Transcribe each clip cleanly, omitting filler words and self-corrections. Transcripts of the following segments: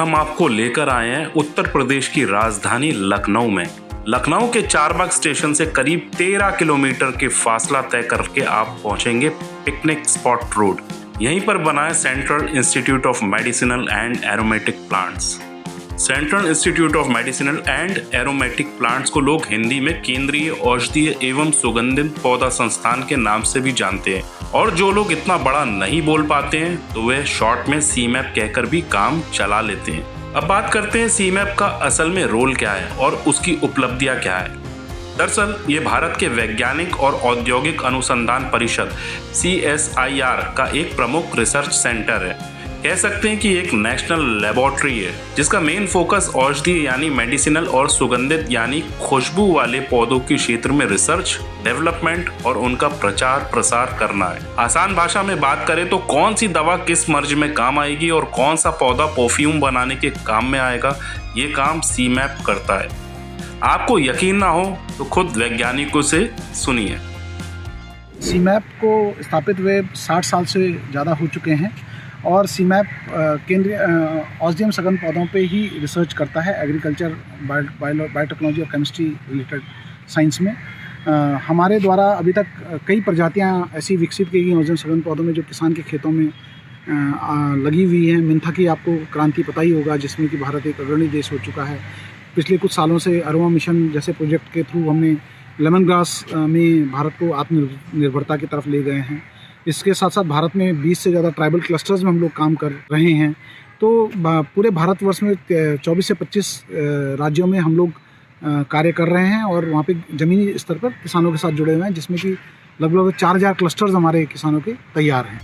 हम आपको लेकर आए हैं उत्तर प्रदेश की राजधानी लखनऊ में। लखनऊ के चारबाग स्टेशन से करीब 13 किलोमीटर के फासला तय करके आप पहुंचेंगे पिकनिक स्पॉट रोड। यहीं पर बना है central institute of medicinal and aromatic plants. Central institute of medicinal and aromatic plants को लोग हिंदी में केंद्रीय औषधीय एवं सुगंधित पौधा संस्थान के नाम से भी जानते हैं, और जो लोग इतना बड़ा नहीं बोल पाते हैं तो वे शॉर्ट में सीमैप कहकर भी काम चला लेते हैं। अब बात करते हैं सीमैप का असल में रोल क्या है और उसकी उपलब्धियां क्या है। दरअसल ये भारत के वैज्ञानिक और औद्योगिक अनुसंधान परिषद CSIR का एक प्रमुख रिसर्च सेंटर है। कह सकते हैं कि एक नेशनल लेबोरेटरी है जिसका मेन फोकस औषधीय यानी मेडिसिनल और सुगंधित यानी खुशबू वाले पौधों के क्षेत्र में रिसर्च, डेवलपमेंट और उनका प्रचार प्रसार करना है। आसान भाषा में बात करें तो कौन सी दवा किस मर्ज में काम आएगी और कौन सा पौधा परफ्यूम बनाने के काम में आएगा, ये काम सीमैप करता है। आपको यकीन ना हो तो खुद वैज्ञानिकों से सुनिए। सीमैप को स्थापित हुए 60 साल से ज़्यादा हो चुके हैं और सीमैप केंद्रीय औषधीय सघन पौधों पे ही रिसर्च करता है, एग्रीकल्चर, बायोटेक्नोलॉजी और केमिस्ट्री रिलेटेड साइंस में। हमारे द्वारा अभी तक कई प्रजातियां ऐसी विकसित की गई औषधीय सघन पौधों में जो किसान के खेतों में लगी हुई हैं। मिंथा की आपको क्रांति पता ही होगा, जिसमें कि भारत एक अग्रणी देश हो चुका है। पिछले कुछ सालों से अरोमा मिशन जैसे प्रोजेक्ट के थ्रू हमने लेमन ग्रास में भारत को आत्मनिर्भरता की तरफ ले गए हैं। इसके साथ साथ भारत में 20 से ज़्यादा ट्राइबल क्लस्टर्स में हम लोग काम कर रहे हैं। तो पूरे भारतवर्ष में 24 से 25 राज्यों में हम लोग कार्य कर रहे हैं और वहाँ पे ज़मीनी स्तर पर किसानों के साथ जुड़े हुए हैं, जिसमें कि लगभग 4000 क्लस्टर्स हमारे किसानों के तैयार हैं।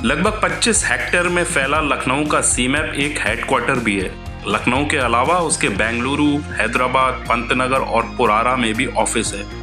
लगभग 25 हेक्टेयर में फैला लखनऊ का सीमैप एक हेडक्वार्टर भी है। लखनऊ के अलावा उसके बेंगलुरु, हैदराबाद, पंतनगर और पुरारा में भी ऑफिस है।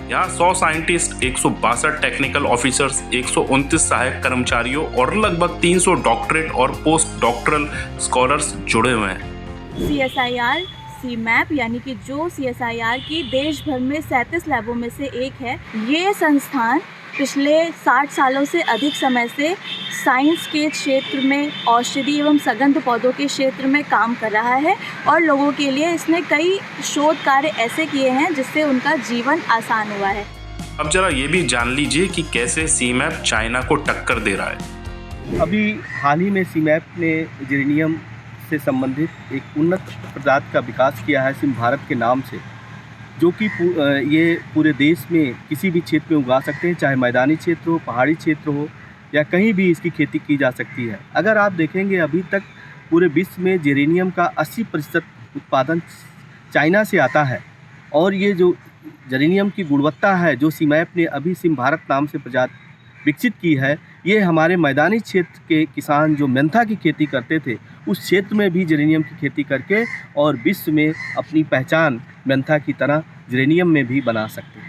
यहाँ 100 साइंटिस्ट, 162 टेक्निकल ऑफिसर्स, 129 सहायक कर्मचारियों और लगभग 300 डॉक्टरेट और पोस्ट डॉक्टरल स्कॉलर्स जुड़े हुए हैं। CSIR सीमैप यानी कि जो CSIR की देश भर में 37 लैबों में से एक है। ये संस्थान पिछले 60 सालों से अधिक समय से साइंस के क्षेत्र में, औषधि एवं सगंध पौधों के क्षेत्र में काम कर रहा है और लोगों के लिए इसने कई शोध कार्य ऐसे किए हैं जिससे उनका जीवन आसान हुआ है। अब जरा ये भी जान लीजिए कि कैसे सीमैप चाइना को टक्कर दे रहा है। अभी हाल ही में सीमैप ने जेरेनियम से संबंधित एक उन्नत प्रजाति का विकास किया है सिम भारत के नाम से, जो कि ये पूरे देश में किसी भी क्षेत्र में उगा सकते हैं, चाहे मैदानी क्षेत्र हो, पहाड़ी क्षेत्र हो या कहीं भी इसकी खेती की जा सकती है। अगर आप देखेंगे अभी तक पूरे विश्व में जेरेनियम का 80% उत्पादन चाइना से आता है और ये जो जेरेनियम की गुणवत्ता है जो सीमैप ने अभी सिम भारत नाम से प्रजाति विकसित की है, ये हमारे मैदानी क्षेत्र के किसान जो मेंथा की खेती करते थे उस क्षेत्र में भी जेरेनियम की खेती करके और विश्व में अपनी पहचान मेंथा की तरह जेरेनियम में भी बना सकते हैं।